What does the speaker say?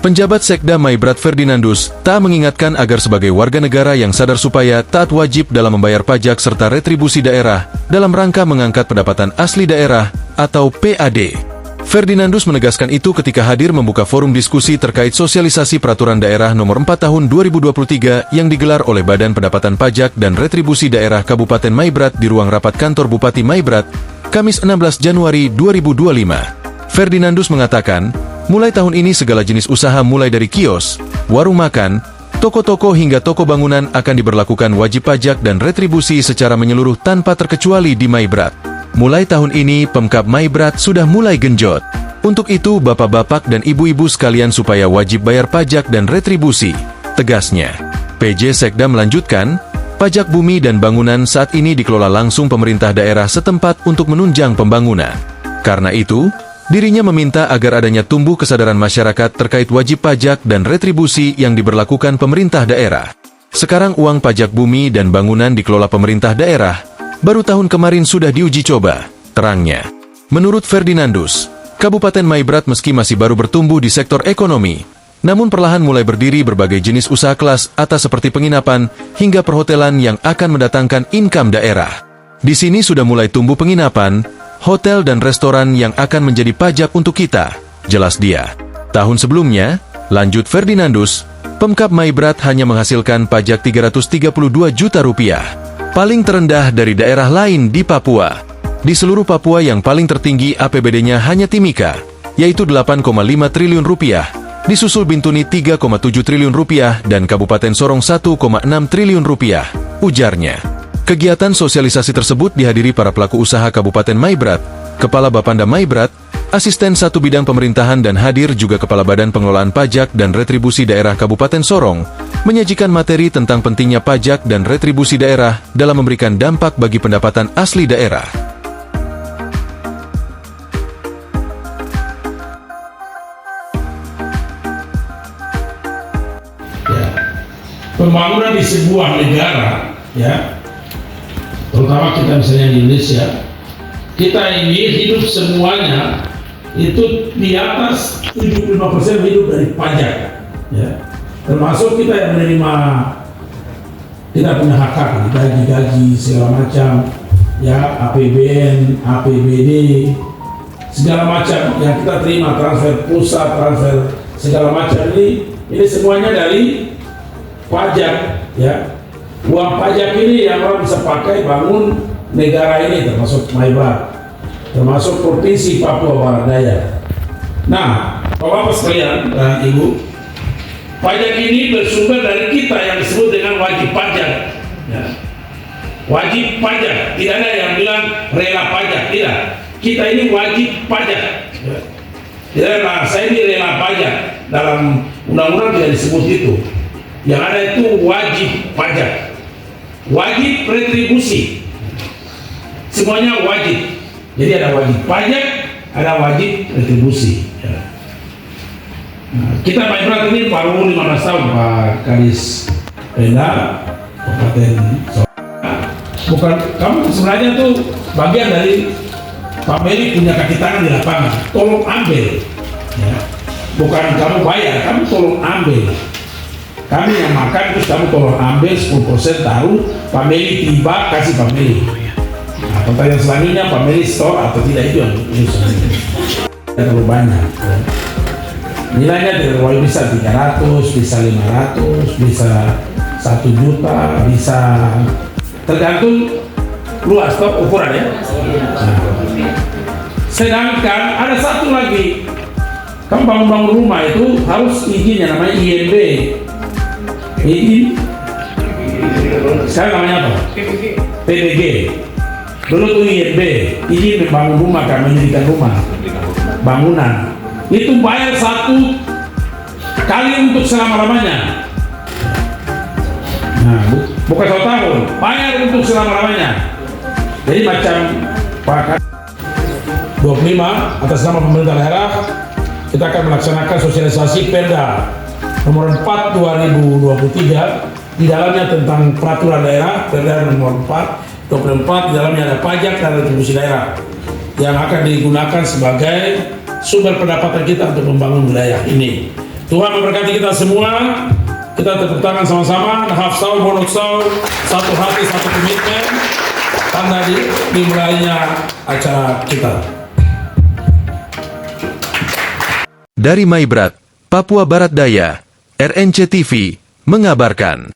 Penjabat Sekda Maibrat Ferdinandus tak mengingatkan agar sebagai warga negara yang sadar supaya taat wajib dalam membayar pajak serta retribusi daerah dalam rangka mengangkat pendapatan asli daerah atau PAD. Ferdinandus menegaskan itu ketika hadir membuka forum diskusi terkait sosialisasi Peraturan Daerah Nomor 4 Tahun 2023 yang digelar oleh Badan Pendapatan Pajak dan Retribusi Daerah Kabupaten Maibrat di ruang rapat kantor Bupati Maibrat, Kamis 16 Januari 2025. Ferdinandus mengatakan, mulai tahun ini segala jenis usaha mulai dari kios, warung makan, toko-toko hingga toko bangunan akan diberlakukan wajib pajak dan retribusi secara menyeluruh tanpa terkecuali di Maibrat. Mulai tahun ini, Pemkab Maibrat sudah mulai genjot. Untuk itu, bapak-bapak dan ibu-ibu sekalian supaya wajib bayar pajak dan retribusi, tegasnya. PJ Sekda melanjutkan, pajak bumi dan bangunan saat ini dikelola langsung pemerintah daerah setempat untuk menunjang pembangunan. Karena itu, dirinya meminta agar adanya tumbuh kesadaran masyarakat terkait wajib pajak dan retribusi yang diberlakukan pemerintah daerah. Sekarang uang pajak bumi dan bangunan dikelola pemerintah daerah, baru tahun kemarin sudah diuji coba, terangnya. Menurut Ferdinandus, Kabupaten Maibrat meski masih baru bertumbuh di sektor ekonomi, namun perlahan mulai berdiri berbagai jenis usaha kelas atas seperti penginapan hingga perhotelan yang akan mendatangkan income daerah. Di sini sudah mulai tumbuh penginapan, hotel dan restoran yang akan menjadi pajak untuk kita, jelas dia. Tahun sebelumnya, lanjut Ferdinandus, Pemkab Maibrat hanya menghasilkan pajak 332 juta rupiah. Paling terendah dari daerah lain di Papua. Di seluruh Papua yang paling tertinggi APBD-nya hanya Timika, yaitu 8,5 triliun rupiah, disusul Bintuni 3,7 triliun rupiah dan Kabupaten Sorong 1,6 triliun rupiah, ujarnya. Kegiatan sosialisasi tersebut dihadiri para pelaku usaha Kabupaten Maibrat, Kepala Bapanda Maibrat, Asisten Satu Bidang Pemerintahan dan hadir juga Kepala Badan Pengelolaan Pajak dan Retribusi Daerah Kabupaten Sorong, menyajikan materi tentang pentingnya pajak dan retribusi daerah dalam memberikan dampak bagi pendapatan asli daerah. Ya, pembangunan di sebuah negara, ya, terutama kita misalnya di Indonesia, kita ingin hidup semuanya itu di atas 75% hidup dari pajak, ya. Termasuk kita yang menerima, kita punya hak gaji-gaji segala macam, ya, APBN, APBD, segala macam yang kita terima, transfer pusat, transfer segala macam ini semuanya dari pajak, ya. Uang pajak ini yang orang bisa pakai bangun negara ini, termasuk Maibrat, termasuk provinsi Papua Barat Daya. Nah, Bapak-Bapak sekalian dan Ibu, pajak ini bersumber dari kita yang disebut dengan wajib pajak, ya. Wajib pajak, tidak ada yang bilang rela pajak, tidak. Kita ini wajib pajak, ya. Tidak ada, saya ini rela pajak, dalam undang-undang tidak disebut itu. Yang ada itu wajib pajak, wajib retribusi, semuanya wajib. Jadi ada wajib pajak, ada wajib retribusi, ya. Nah, kita Maibrat ini baru 15 tahun Pak Kadis Pemda Kabupaten Sorong. Bukan, kamu sebenarnya tuh bagian dari Pak Meri punya kaki tangan di lapangan, tolong ambil, ya. Bukan kamu bayar, kamu tolong ambil. Kami yang makan terus kamu tolong ambil 10% taruh, Pak Meri tiba kasih Pak Meri. Nah, pertanyaan selanjutnya, Pak Meri store atau tidak, itu yang terlalu banyak, ya. Nilainya bisa 300, bisa 500, bisa 1 juta, bisa tergantung luas atau ukuran, ya. Nah, sedangkan ada satu lagi, kamu bangun-bangun rumah itu harus izinnya, namanya INB. Izin sekarang namanya apa? PBG. Dulu tuh INB, izin membangun rumah, kan, mendirikan rumah, bangunan. Itu bayar 1 kali untuk selama-lamanya. Nah, bukan 1 tahun, bayar untuk selama-lamanya. Jadi macam Pak 25 atas nama pemerintah daerah, kita akan melaksanakan sosialisasi Perda Nomor 4 2023, di dalamnya tentang peraturan daerah, Perda Nomor 4 24, di dalamnya ada pajak dan retribusi daerah yang akan digunakan sebagai sumber pendapatan kita untuk membangun wilayah ini. Tuhan memberkati kita semua. Kita tepuk tangan sama-sama. Nahafsau, bonoksau, satu hati, satu komitmen. Tanda dimulainya acara kita. Dari Maibrat, Papua Barat Daya, RNC TV mengabarkan.